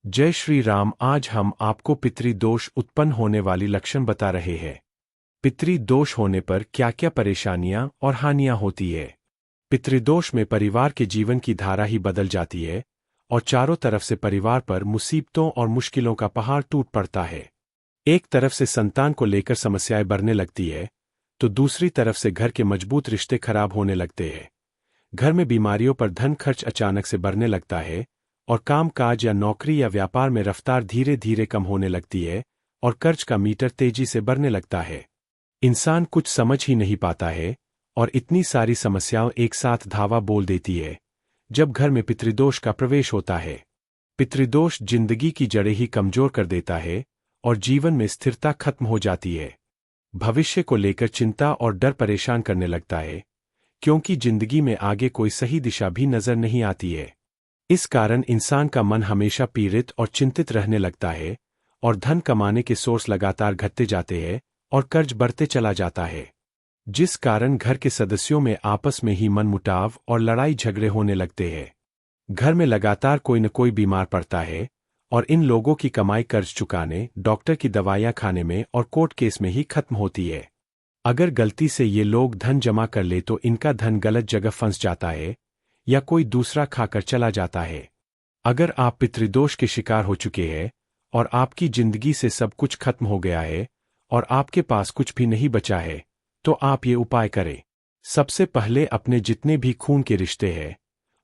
जय श्री राम। आज हम आपको पितृदोष उत्पन्न होने वाली लक्षण बता रहे हैं। पितृदोष होने पर क्या क्या परेशानियां और हानियां होती है। पितृदोष में परिवार के जीवन की धारा ही बदल जाती है और चारों तरफ से परिवार पर मुसीबतों और मुश्किलों का पहाड़ टूट पड़ता है। एक तरफ से संतान को लेकर समस्याएं बढ़ने लगती है तो दूसरी तरफ से घर के मजबूत रिश्ते खराब होने लगते हैं। घर में बीमारियों पर धन खर्च अचानक से बढ़ने लगता है और काम काज या नौकरी या व्यापार में रफ्तार धीरे धीरे कम होने लगती है और कर्ज का मीटर तेजी से बढ़ने लगता है। इंसान कुछ समझ ही नहीं पाता है और इतनी सारी समस्याओं एक साथ धावा बोल देती है जब घर में पितृदोष का प्रवेश होता है। पितृदोष जिंदगी की जड़ें ही कमजोर कर देता है और जीवन में स्थिरता खत्म हो जाती है। भविष्य को लेकर चिंता और डर परेशान करने लगता है क्योंकि जिंदगी में आगे कोई सही दिशा भी नजर नहीं आती है। इस कारण इंसान का मन हमेशा पीड़ित और चिंतित रहने लगता है और धन कमाने के सोर्स लगातार घटते जाते हैं और कर्ज बढ़ते चला जाता है, जिस कारण घर के सदस्यों में आपस में ही मनमुटाव और लड़ाई झगड़े होने लगते हैं। घर में लगातार कोई न कोई बीमार पड़ता है और इन लोगों की कमाई कर्ज चुकाने, डॉक्टर की दवाइयां खाने में और कोर्ट केस में ही खत्म होती है। अगर गलती से ये लोग धन जमा कर ले तो इनका धन गलत जगह फंस जाता है या कोई दूसरा खाकर चला जाता है। अगर आप पितृदोष के शिकार हो चुके हैं और आपकी जिंदगी से सब कुछ खत्म हो गया है और आपके पास कुछ भी नहीं बचा है तो आप ये उपाय करें। सबसे पहले अपने जितने भी खून के रिश्ते हैं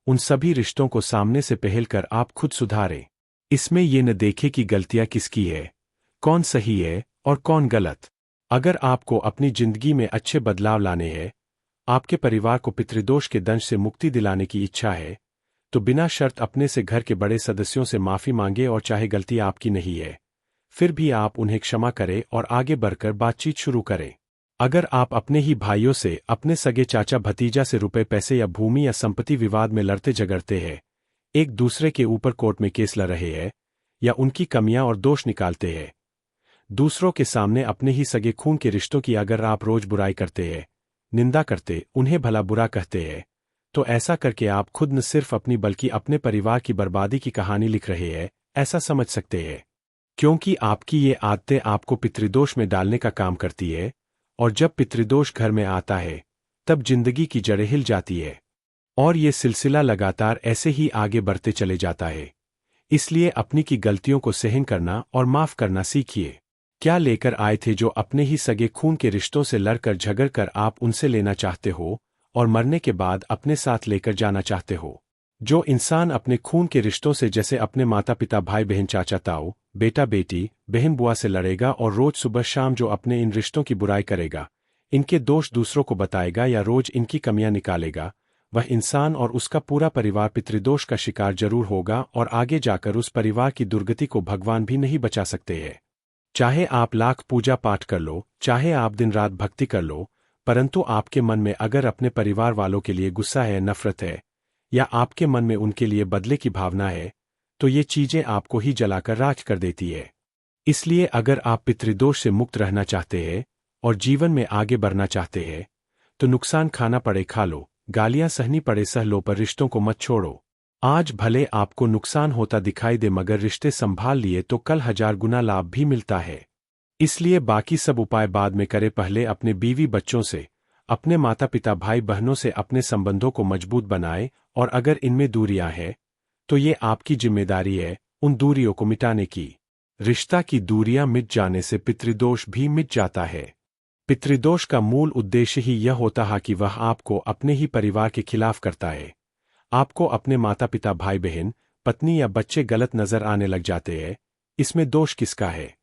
उन सभी रिश्तों को सामने से पहल कर आप खुद सुधारें। इसमें ये न देखें कि गलतियां किसकी है, कौन सही है और कौन गलत। अगर आपको अपनी जिंदगी में अच्छे बदलाव लाने हैं, आपके परिवार को पितृदोष के दंश से मुक्ति दिलाने की इच्छा है तो बिना शर्त अपने से घर के बड़े सदस्यों से माफी मांगे और चाहे गलती आपकी नहीं है फिर भी आप उन्हें क्षमा करें और आगे बढ़कर बातचीत शुरू करें। अगर आप अपने ही भाइयों से, अपने सगे चाचा भतीजा से रुपए पैसे या भूमि या संपत्ति विवाद में लड़ते झगड़ते हैं, एक दूसरे के ऊपर कोर्ट में केस लड़ रहे हैं या उनकी कमियां और दोष निकालते हैं, दूसरों के सामने अपने ही सगे खून के रिश्तों की अगर आप रोज बुराई करते हैं, निंदा करते, उन्हें भला बुरा कहते हैं, तो ऐसा करके आप खुद न सिर्फ अपनी बल्कि अपने परिवार की बर्बादी की कहानी लिख रहे हैं, ऐसा समझ सकते हैं। क्योंकि आपकी ये आदतें आपको पितृदोष में डालने का काम करती है और जब पितृदोष घर में आता है तब जिंदगी की जड़ें हिल जाती है और ये सिलसिला लगातार ऐसे ही आगे बढ़ते चले जाता है। इसलिए अपनी की गलतियों को सहन करना और माफ करना सीखिए। क्या लेकर आए थे जो अपने ही सगे खून के रिश्तों से लड़कर झगड़कर आप उनसे लेना चाहते हो और मरने के बाद अपने साथ लेकर जाना चाहते हो। जो इंसान अपने खून के रिश्तों से जैसे अपने माता पिता, भाई बहन, चाचा ताऊ, बेटा बेटी, बहन बुआ से लड़ेगा और रोज सुबह शाम जो अपने इन रिश्तों की बुराई करेगा, इनके दोष दूसरों को बताएगा या रोज इनकी कमियां निकालेगा, वह इंसान और उसका पूरा परिवार पितृदोष का शिकार जरूर होगा और आगे जाकर उस परिवार की दुर्गति को भगवान भी नहीं बचा सकते हैं। चाहे आप लाख पूजा पाठ कर लो, चाहे आप दिन रात भक्ति कर लो, परंतु आपके मन में अगर अपने परिवार वालों के लिए गुस्सा है, नफरत है या आपके मन में उनके लिए बदले की भावना है तो ये चीजें आपको ही जलाकर राख कर देती है। इसलिए अगर आप पितृदोष से मुक्त रहना चाहते हैं और जीवन में आगे बढ़ना चाहते हैं तो नुकसान खाना पड़े खा लो, गालियां सहनी पड़े सह लो, पर रिश्तों को मत छोड़ो। आज भले आपको नुकसान होता दिखाई दे मगर रिश्ते संभाल लिए तो कल 1000 गुना लाभ भी मिलता है। इसलिए बाकी सब उपाय बाद में करें, पहले अपने बीवी बच्चों से, अपने माता पिता, भाई बहनों से अपने संबंधों को मजबूत बनाए और अगर इनमें दूरियां हैं तो ये आपकी जिम्मेदारी है उन दूरियों को मिटाने की। रिश्ता की दूरियां मिट जाने से पितृदोष भी मिट जाता है। पितृदोष का मूल उद्देश्य ही यह होता है कि वह आपको अपने ही परिवार के खिलाफ करता है। आपको अपने माता पिता, भाई बहन, पत्नी या बच्चे गलत नजर आने लग जाते हैं, इसमें दोष किसका है?